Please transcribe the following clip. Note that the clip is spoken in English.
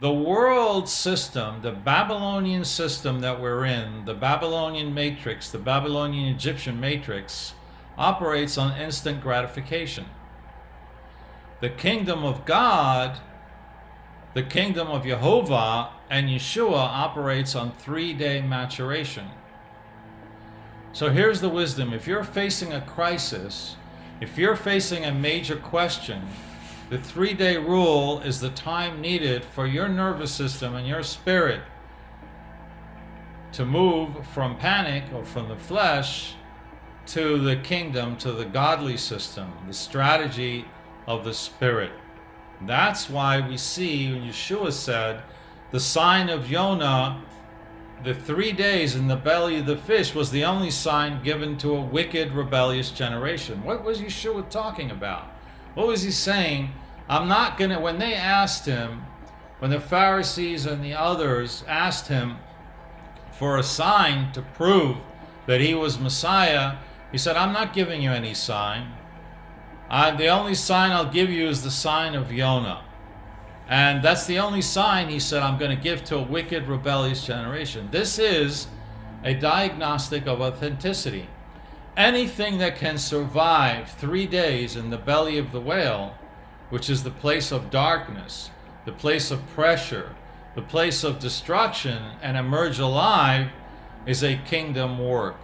The world system, the Babylonian system that we're in, the Babylonian Matrix, the Babylonian Egyptian Matrix, operates on instant gratification. The kingdom of God, the kingdom of Yehovah, and Yeshua operates on 3-day maturation. So here's the wisdom. If you're facing a crisis, if you're facing a major question, the 3-day rule is the time needed for your nervous system and your spirit to move from panic or from the flesh to the kingdom, to the godly system, the strategy of the spirit. That's why we see when Yeshua said, the sign of Jonah, the 3 days in the belly of the fish, was the only sign given to a wicked, rebellious generation. What was Yeshua talking about? What was he saying? I'm not going to, when they asked him, when the Pharisees and the others asked him for a sign to prove that he was Messiah, he said, I'm not giving you any sign. The only sign I'll give you is the sign of Jonah. And that's the only sign, he said, I'm going to give to a wicked, rebellious generation. This is a diagnostic of authenticity. Anything that can survive 3 days in the belly of the whale, which is the place of darkness, the place of pressure, the place of destruction, and emerge alive, is a kingdom work.